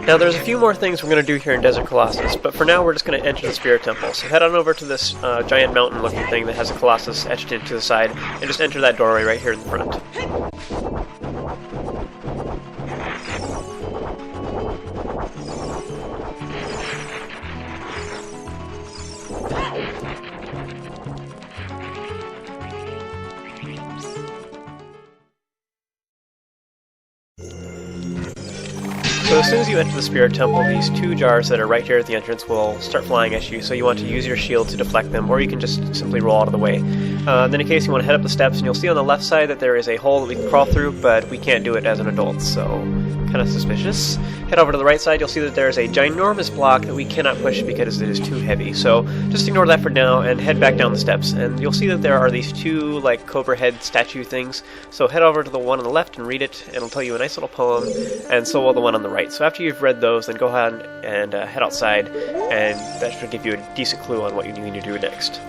Now there's a few more things we're going to do here in Desert Colossus, but for now we're just going to enter the Spirit Temple. So head on over to this giant mountain looking thing that has a Colossus etched into the side, and just enter that doorway right here in the front. So as soon as you enter the Spirit Temple, these two jars that are right here at the entrance will start flying at you, so you want to use your shield to deflect them, or you can just simply roll out of the way. Then in case you want to head up the steps, and you'll see on the left side that there is a hole that we can crawl through, but we can't do it as an adult, so kind of suspicious. Head over to the right side, you'll see that there is a ginormous block that we cannot push because it is too heavy, so just ignore that for now and head back down the steps, and you'll see that there are these two like cobra head statue things, so head over to the one on the left and read it, and it'll tell you a nice little poem, and so will the one on the right. So after you've read those, then go ahead and head outside, and that should give you a decent clue on what you need to do next.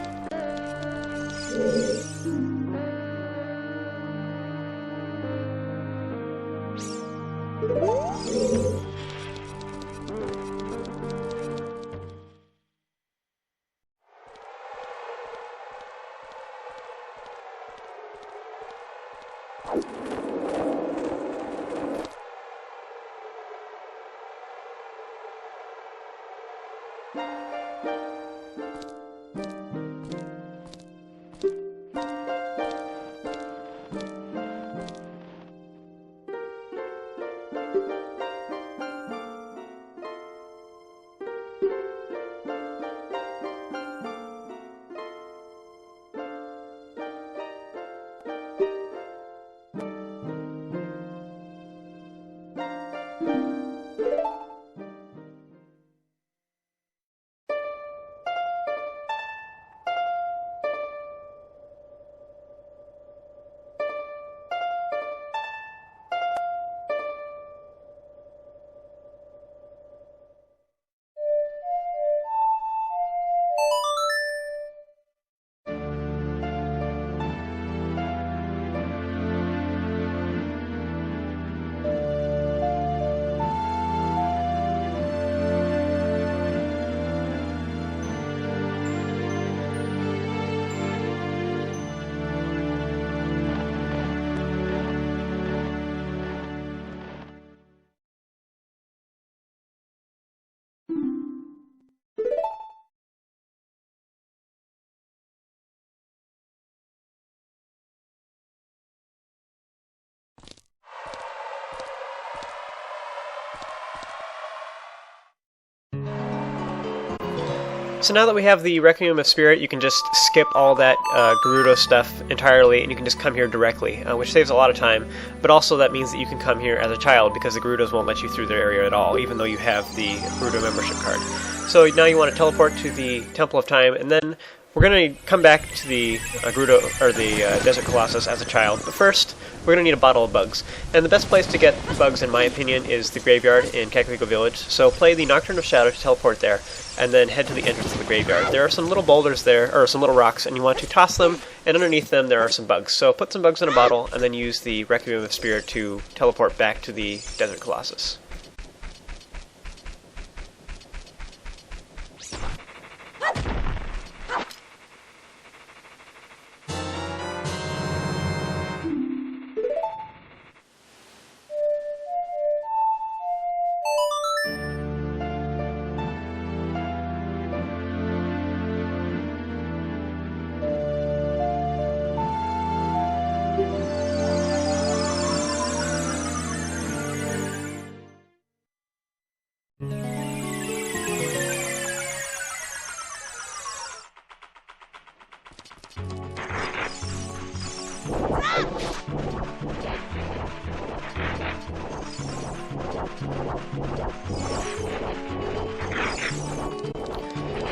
So now that we have the Requiem of Spirit, you can just skip all that Gerudo stuff entirely, and you can just come here directly, which saves a lot of time, but also that means that you can come here as a child, because the Gerudos won't let you through their area at all, even though you have the Gerudo membership card. So now you want to teleport to the Temple of Time, and then we're going to come back to the Gerudo, or the Desert Colossus as a child, but first, we're going to need a bottle of bugs. And the best place to get bugs, in my opinion, is the graveyard in Kakariko Village, so play the Nocturne of Shadow to teleport there, and then head to the entrance of the graveyard. There are some little boulders there, or some little rocks, and you want to toss them, and underneath them there are some bugs. So put some bugs in a bottle, and then use the Requiem of Spirit to teleport back to the Desert Colossus.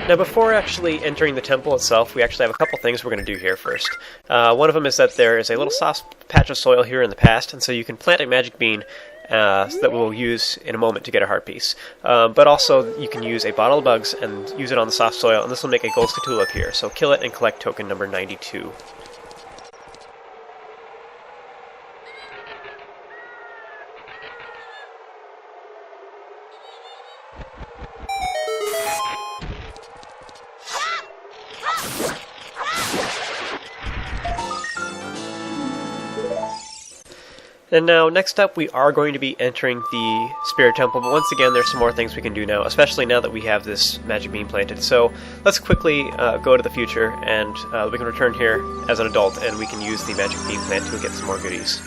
Now before actually entering the temple itself, we actually have a couple things we're going to do here first. One of them is that there is a little soft patch of soil here in the past, and so you can plant a magic bean that we'll use in a moment to get a heart piece. But also you can use a bottle of bugs and use it on the soft soil, and this will make a gold Skulltula appear, so kill it and collect token number 92. And now, next up, we are going to be entering the Spirit Temple, but once again, there's some more things we can do now, especially now that we have this magic beam planted. So let's quickly go to the future, and we can return here as an adult, and we can use the magic beam plant to get some more goodies.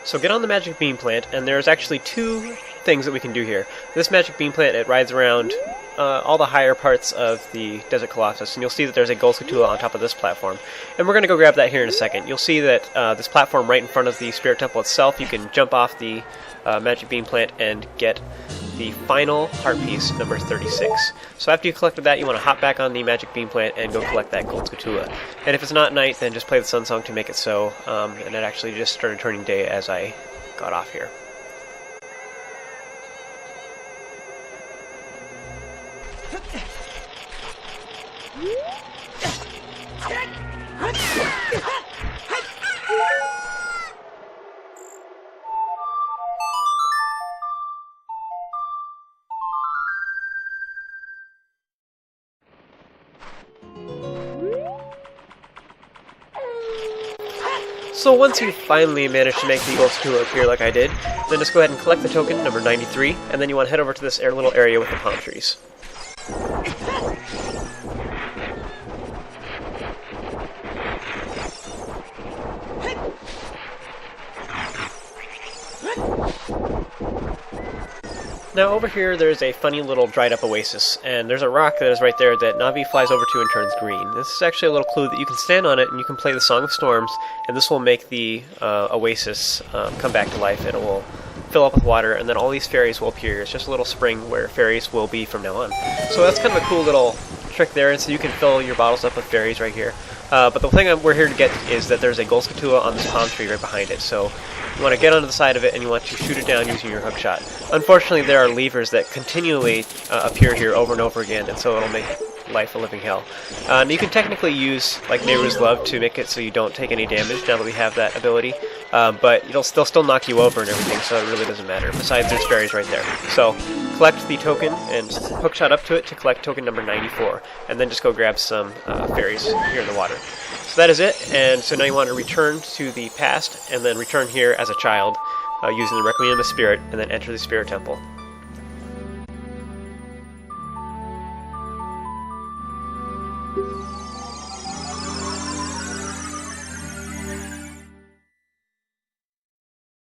So get on the magic beam plant, and there's actually two things that we can do here. This magic beam plant, it rides around all the higher parts of the Desert Colossus, and you'll see that there's a gold Skulltula on top of this platform. And we're going to go grab that here in a second. You'll see that this platform right in front of the Spirit Temple itself, you can jump off the magic beam plant and get the final heart piece, number 36. So after you collected that, you want to hop back on the magic beam plant and go collect that gold Skulltula. And if it's not night, then just play the sun song to make it so, and it actually just started turning day as I got off here. So once you finally manage to make the gold Skulltula appear like I did, then just go ahead and collect the token, number 93, and then you want to head over to this little area with the palm trees. Now over here there's a funny little dried up oasis, and there's a rock that is right there that Navi flies over to and turns green. This is actually a little clue that you can stand on it and you can play the Song of Storms, and this will make the oasis come back to life, and it will fill up with water, and then all these fairies will appear. It's just a little spring where fairies will be from now on. So that's kind of a cool little trick there, and so you can fill your bottles up with fairies right here. But the thing we're here to get is that there's a gold Skulltula on this palm tree right behind it. So you want to get onto the side of it and you want to shoot it down using your hook shot. Unfortunately, there are levers that continually appear here over and over again, and so it'll make life a living hell. And you can technically use like Nehru's Love to make it so you don't take any damage now that we have that ability, but it'll still knock you over and everything, so it really doesn't matter. Besides, there's fairies right there. So collect the token and hookshot up to it to collect token number 94, and then just go grab some fairies here in the water. So that is it, and so now you want to return to the past and then return here as a child using the Requiem of Spirit, and then enter the Spirit Temple.